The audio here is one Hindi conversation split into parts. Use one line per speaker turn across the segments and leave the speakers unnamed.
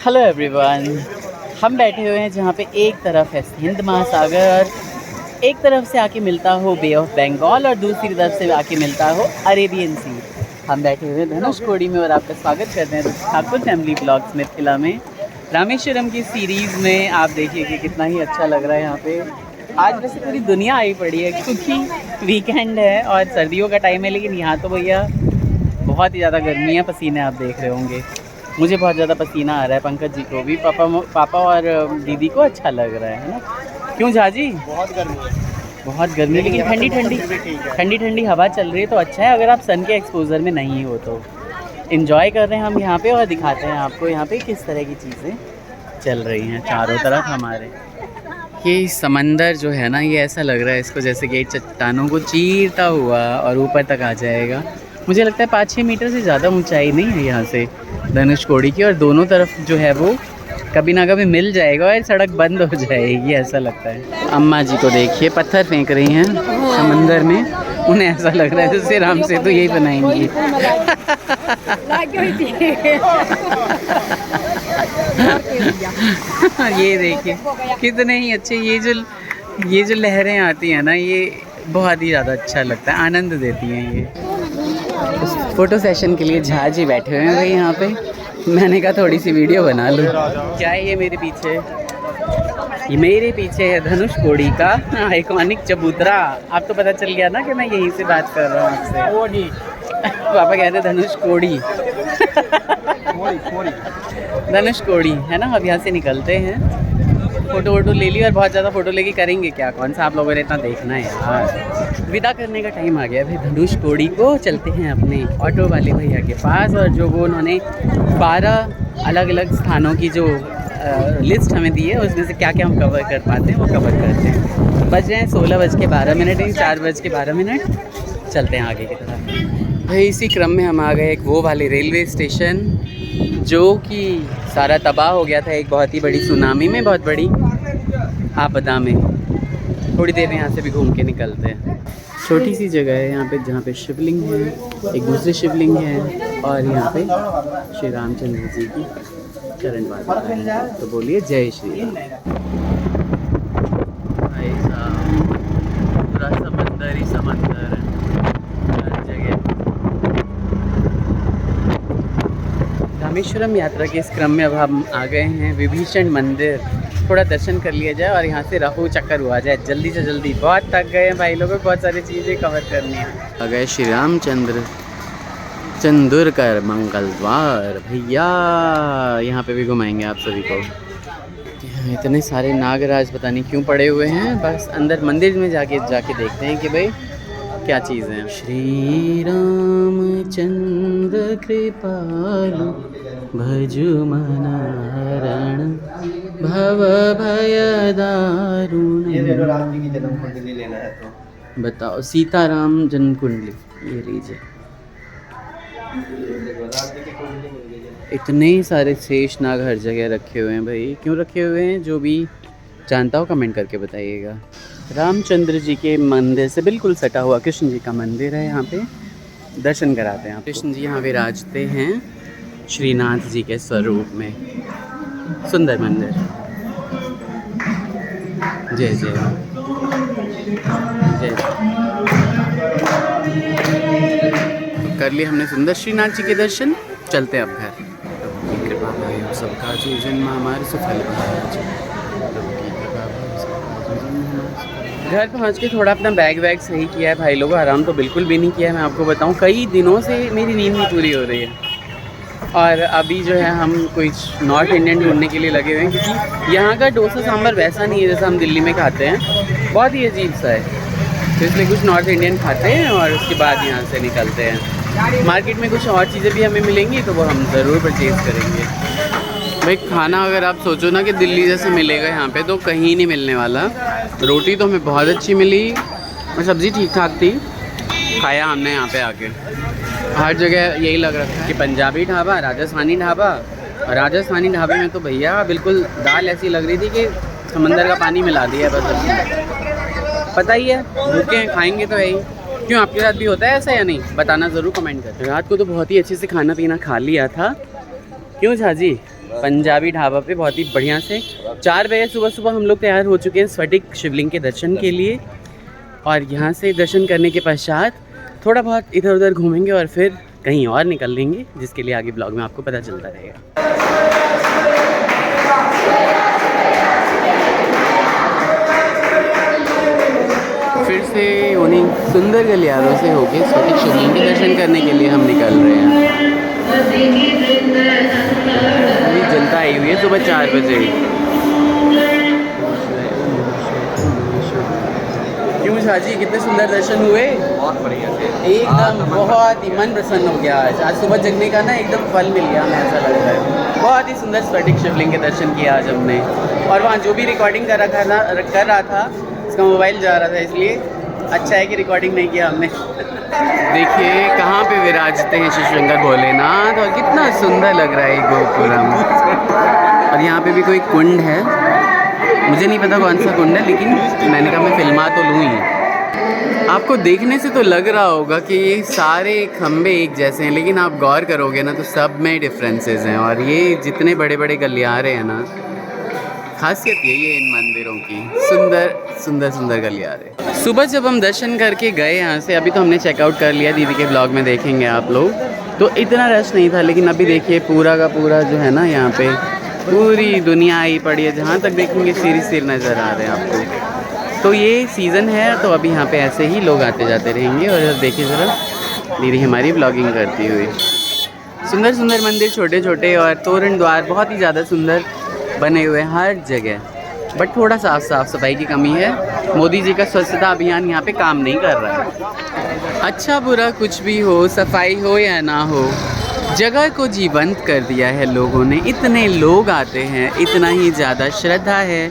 हेलो एवरीवन, हम बैठे हुए हैं जहाँ पे एक तरफ है हिंद महासागर, एक तरफ से आके मिलता हो बे ऑफ बंगाल और दूसरी तरफ से आके मिलता हो अरेबियन सी। हम बैठे हुए हैं धनुषकोडी में और आपका स्वागत करते हैं ठाकुर फैमिली ब्लॉग्स में किला में रामेश्वरम की सीरीज़ में। आप देखिए कि कितना ही अच्छा लग रहा है यहाँ पे। आज वैसे पूरी दुनिया आई पड़ी है क्योंकि वीकेंड है और सर्दियों का टाइम है, लेकिन यहाँ तो भैया बहुत ही ज़्यादा गर्मी है। पसीने आप देख रहे होंगे, मुझे बहुत ज़्यादा पसीना आ रहा है, पंकज जी को भी, पापा और दीदी को अच्छा लग रहा है ना। क्यों झाजी?
बहुत गर्मी है,
बहुत गर्मी, लेकिन ठंडी ठंडी हवा चल रही है तो अच्छा है। अगर आप सन के एक्सपोजर में नहीं हो तो इन्जॉय कर रहे हैं हम यहाँ पे और दिखाते हैं आपको यहाँ पे किस तरह की चीज़ें चल रही हैं चारों तरफ हमारे। ये समंदर जो है ना, ये ऐसा लग रहा है इसको जैसे कि चट्टानों को चीरता हुआ और ऊपर तक आ जाएगा। मुझे लगता है 5-6 मीटर से ज़्यादा ऊंचाई नहीं है यहाँ से धनुषकोडी की, और दोनों तरफ जो है वो कभी ना कभी मिल जाएगा और सड़क बंद हो जाएगी, ऐसा लगता है। अम्मा जी को देखिए पत्थर फेंक रही हैं समंदर में, उन्हें ऐसा लग रहा है जैसे राम सेतु यही बनाएंगी। ये देखिए कितने ही अच्छे ये जो लहरें आती हैं ना, ये बहुत ही ज़्यादा अच्छा लगता है, आनंद देती हैं ये। फ़ोटो सेशन के लिए झा जी बैठे हुए हैं भाई यहाँ पे। मैंने कहा थोड़ी सी वीडियो बना लूँ। क्या है ये मेरे पीछे? ये मेरे पीछे है धनुषकोडी का आइकॉनिक चबूतरा। आप तो पता चल गया ना कि मैं यहीं से बात कर रहा हूँ आपसे। पापा कहते हैं धनुषकोडी। धनुषकोडी है ना। अब यहाँ से निकलते हैं, फ़ोटो वोटो ले ली और बहुत ज़्यादा फ़ोटो लेके करेंगे क्या, कौन सा आप लोगों ने इतना देखना है यार। विदा करने का टाइम आ गया भाई धनुषकोडी को। चलते हैं अपने ऑटो वाले भैया के पास, और जो वो उन्होंने 12 अलग अलग स्थानों की जो लिस्ट हमें दी है उसमें से क्या क्या हम कवर कर पाते हैं वो कवर करते हैं। बज रहे हैं 16:12, 4:12। चलते हैं आगे की तरफ भाई। इसी क्रम में हम आ गए एक वो वाले रेलवे स्टेशन जो कि सारा तबाह हो गया था एक बहुत ही बड़ी सुनामी में, बहुत बड़ी आपदा में। थोड़ी देर में यहाँ से भी घूम के निकलते हैं। छोटी सी जगह है यहाँ पे जहाँ पे शिवलिंग है, एक दूसरे शिवलिंग है, और यहाँ पे श्री रामचंद्र जी की चरण पादुका है। तो बोलिए जय श्री राम। भाई साहब पूरा समंदर ही समंदर है हर जगह। रामेश्वरम यात्रा के इस क्रम में अब हम आ गए हैं विभीषण मंदिर। थोड़ा दर्शन कर लिया जाए और यहाँ से रफू चक्कर हुआ जाए जल्दी से जल्दी। बहुत थक गए हैं भाई लोगों, बहुत सारी चीज़ें कवर करनी है। आ गए श्री रामचंद्र चंदुर कर मंगल द्वार भैया। यहाँ पे भी घुमाएंगे आप सभी को। इतने सारे नागराज पता नहीं क्यों पड़े हुए हैं, बस अंदर मंदिर में जाके देखते हैं कि भाई क्या चीज़ है। श्री रामचंद्र कृपालु भजु मन हरण भव भय दारुण। बताओ, सीताराम जन्म कुंडली ये लीजिए। इतने सारे शेष नाग हर जगह रखे हुए हैं भाई, क्यों रखे हुए हैं? जो भी जानता हो कमेंट करके बताइएगा। रामचंद्र जी के मंदिर से बिल्कुल सटा हुआ कृष्ण जी का मंदिर है, यहाँ पे दर्शन कराते हैं। कृष्ण जी यहाँ विराजते हैं श्रीनाथ जी के स्वरूप में। सुंदर मंदिर। जय जय जय। कर लिए हमने सुंदर श्रीनाथ जी के दर्शन, चलते हैं अब घर। प्रभु की कृपा भाई सबका जो जन्म हमारे सफल। घर पहुंच के थोड़ा अपना बैग सही किया है भाई लोगों, आराम तो बिल्कुल भी नहीं किया है। मैं आपको बताऊं, कई दिनों से मेरी नींद नहीं पूरी हो रही है, और अभी जो है हम कुछ नॉर्थ इंडियन ढूंढने के लिए लगे हुए हैं, क्योंकि यहाँ का डोसा सांभर वैसा नहीं है जैसा हम दिल्ली में खाते हैं, बहुत ही अजीब सा है। तो इसलिए कुछ नॉर्थ इंडियन खाते हैं और उसके बाद यहाँ से निकलते हैं। मार्केट में कुछ और चीज़ें भी हमें मिलेंगी तो वो हम ज़रूर परचेज़ करेंगे भाई। खाना अगर आप सोचो ना कि दिल्ली जैसे मिलेगा यहाँ पे, तो कहीं नहीं मिलने वाला। रोटी तो हमें बहुत अच्छी मिली और सब्ज़ी ठीक ठाक थी, खाया हमने यहाँ पे आके। हर जगह यही लग रहा है कि पंजाबी ढाबा, राजस्थानी ढाबा, और राजस्थानी ढाबे में तो भैया बिल्कुल दाल ऐसी लग रही थी कि समंदर का पानी मिला दिया है बस। पता ही है, भूखे हैं, खाएंगे तो है ही। क्यों, आपके साथ भी होता है ऐसा या नहीं? बताना ज़रूर कमेंट करें। रात को तो बहुत ही अच्छे से खाना पीना खा लिया था। क्यों झाजी? पंजाबी ढाबा पे बहुत ही बढ़िया से 4 बजे सुबह हम लोग तैयार हो चुके हैं स्फटिक शिवलिंग के दर्शन के लिए। और यहाँ से दर्शन करने के पश्चात थोड़ा बहुत इधर उधर घूमेंगे और फिर कहीं और निकल लेंगे, जिसके लिए आगे ब्लॉग में आपको पता चलता रहेगा। फिर से उन्हीं सुंदर गलियारों से होके स्फटिक शिवलिंग के दर्शन करने के लिए हम निकल रहे हैं। अभी जनता आई हुई है सुबह 4 बजे। क्यों शाजी, कितने सुंदर दर्शन हुए?
बहुत बढ़िया थे
एकदम, बहुत ही मन प्रसन्न हो गया। आज सुबह जगने का ना एकदम फल मिल गया हमें, ऐसा लग रहा है। बहुत ही सुंदर स्फटिक शिवलिंग के दर्शन किया आज हमने। और वहाँ जो भी रिकॉर्डिंग कर रहा था उसका मोबाइल जा रहा था, इसलिए अच्छा है कि रिकॉर्डिंग नहीं किया हमने। देखिए कहाँ पे विराजते हैं शिव शंकर भोलेनाथ, और कितना सुंदर लग रहा है गोपुरम। और यहाँ पे भी कोई कुंड है, मुझे नहीं पता कौन सा कुंड है, लेकिन मैंने कहा मैं फिल्मा तो लूँ ही। आपको देखने से तो लग रहा होगा कि ये सारे खंबे एक जैसे हैं, लेकिन आप गौर करोगे ना तो सब में डिफरेंसेस हैं। और ये जितने बड़े बड़े गलियारे हैं ना, खासियत यही है इन मंदिरों की, सुंदर सुंदर सुंदर गलियारे। सुबह जब हम दर्शन करके गए यहाँ से, अभी तो हमने चेकआउट कर लिया, दीदी के ब्लॉग में देखेंगे आप लोग, तो इतना रश नहीं था। लेकिन अभी देखिए पूरा का पूरा जो है ना, यहाँ पे पूरी दुनिया आई पड़ी है, जहाँ तक देखेंगे सिर नज़र आ रहे हैं आपको। तो ये सीज़न है, तो अभी यहाँ पे ऐसे ही लोग आते जाते रहेंगे। और देखिए ज़रा दीदी हमारी ब्लॉगिंग करती हुई। सुंदर सुंदर मंदिर, छोटे छोटे, और तोरण द्वार बहुत ही ज़्यादा सुंदर बने हुए हर जगह। बट थोड़ा साफ सफाई की कमी है। मोदी जी का स्वच्छता अभियान यहाँ पे काम नहीं कर रहा है। अच्छा बुरा कुछ भी हो, सफाई हो या ना हो, जगह को जीवंत कर दिया है लोगों ने। इतने लोग आते हैं, इतना ही ज़्यादा श्रद्धा है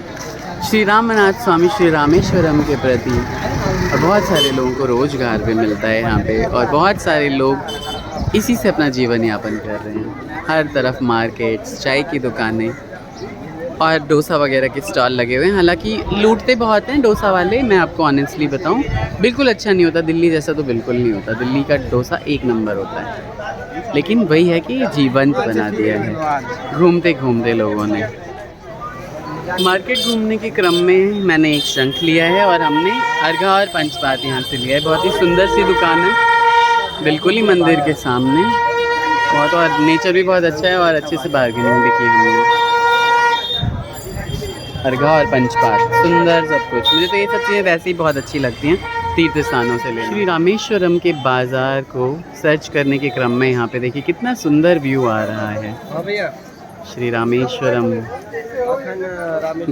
श्री रामनाथ स्वामी श्री रामेश्वरम के प्रति। और बहुत सारे लोगों को रोज़गार भी मिलता है यहाँ पे, और बहुत सारे लोग इसी से अपना जीवन यापन कर रहे हैं। हर तरफ मार्केट्स, चाय की दुकानें और डोसा वगैरह के स्टॉल लगे हुए हैं। हालांकि लूटते बहुत हैं डोसा वाले, मैं आपको ऑनेस्टली बताऊं, बिल्कुल अच्छा नहीं होता। दिल्ली जैसा तो बिल्कुल नहीं होता। दिल्ली का डोसा एक नंबर होता है, लेकिन वही है कि जीवंत बना दिया है घूमते घूमते लोगों ने। मार्केट घूमने के क्रम में मैंने एक शंख लिया है, और हमने अर्घा और पंचपात यहाँ से लिया है। बहुत ही सुंदर सी दुकान है, बिल्कुल ही मंदिर के सामने। बहुत, और नेचर भी बहुत अच्छा है, और अच्छे से बार्गेनिंग भी की हमने। अर्घा और पंचपात, सुंदर सब कुछ। मुझे तो ये सब चीज़ें वैसे ही बहुत अच्छी लगती हैं तीर्थ स्थानों से लेना। श्री रामेश्वरम के बाज़ार को सर्च करने के क्रम में यहाँ पे देखिए कितना सुंदर व्यू आ रहा है श्री रामेश्वरम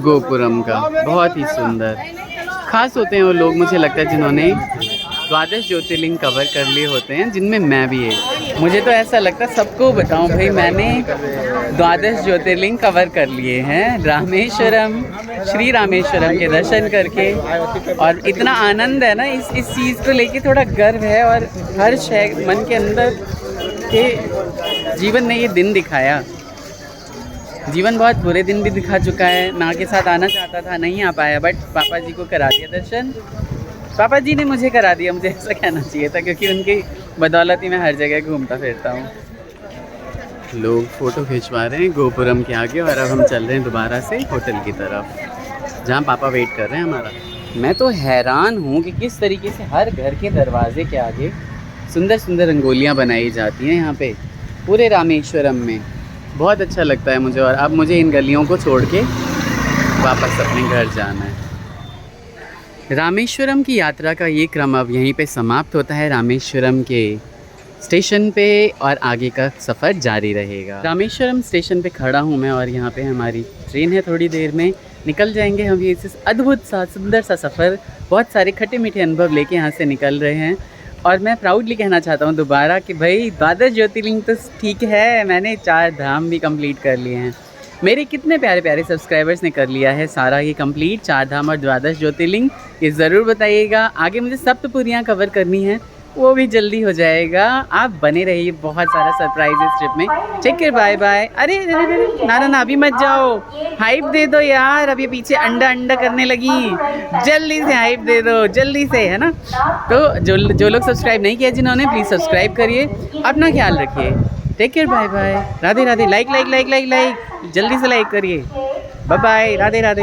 गोपुरम का। बहुत ही सुंदर। खास होते हैं वो लोग, मुझे लगता है, जिन्होंने 12 ज्योतिर्लिंग कवर कर लिए होते हैं, जिनमें मैं भी है। मुझे तो ऐसा लगता है, सबको बताऊं भाई, मैंने 12 ज्योतिर्लिंग कवर कर लिए हैं रामेश्वरम, श्री रामेश्वरम के दर्शन करके। और इतना आनंद है ना इस चीज़ को लेके, थोड़ा गर्व है। और हर शय मन के अंदर के जीवन ने ये दिन दिखाया। जीवन बहुत बुरे दिन भी दिखा चुका है। माँ के साथ आना चाहता था, नहीं आ पाया, बट पापा जी को करा दिया दर्शन। पापा जी ने मुझे करा दिया, मुझे ऐसा कहना चाहिए था, क्योंकि उनकी बदौलत ही मैं हर जगह घूमता फिरता हूँ। लोग फ़ोटो खिंचवा रहे हैं गोपुरम के आगे, और अब हम चल रहे हैं दोबारा से होटल की तरफ, जहाँ पापा वेट कर रहे हैं हमारा। मैं तो हैरान हूँ कि किस तरीके से हर घर के दरवाजे के आगे सुंदर सुंदर रंगोलियाँ बनाई जाती हैं यहाँ पे पूरे रामेश्वरम में। बहुत अच्छा लगता है मुझे। और अब मुझे इन गलियों को छोड़ के वापस अपने घर जाना है। रामेश्वरम की यात्रा का ये क्रम अब यहीं पे समाप्त होता है, रामेश्वरम के स्टेशन पे, और आगे का सफ़र जारी रहेगा। रामेश्वरम स्टेशन पे खड़ा हूँ मैं, और यहाँ पे हमारी ट्रेन है, थोड़ी देर में निकल जाएंगे हम। ये इस अद्भुत सा सुंदर सा सफ़र, बहुत सारे खट्टे मीठे अनुभव लेके यहाँ से निकल रहे हैं। और मैं प्राउडली कहना चाहता हूँ दोबारा कि भाई 12 ज्योतिर्लिंग तो ठीक है, मैंने 4 धाम भी कंप्लीट कर लिए हैं। मेरे कितने प्यारे प्यारे सब्सक्राइबर्स ने कर लिया है सारा ये कंप्लीट, 4 धाम और 12 ज्योतिर्लिंग। ये ज़रूर बताइएगा। आगे मुझे सप्तपुरियाँ कवर करनी है, वो भी जल्दी हो जाएगा। आप बने रहिए, बहुत सारा सरप्राइज इस ट्रिप में। Take care, bye bye. अरे ना अभी मत जाओ, हाइप दे दो यार। अब ये पीछे अंडा करने लगी, जल्दी से हाइप दे दो, जल्दी से, है ना। तो जो लोग सब्सक्राइब नहीं किया जिन्होंने, प्लीज़ सब्सक्राइब करिए। अपना ख्याल रखिए। Take care, bye bye, Radhe Radhe. Like like like like like, जल्दी से लाइक करिए। Bye bye, Radhe Radhe.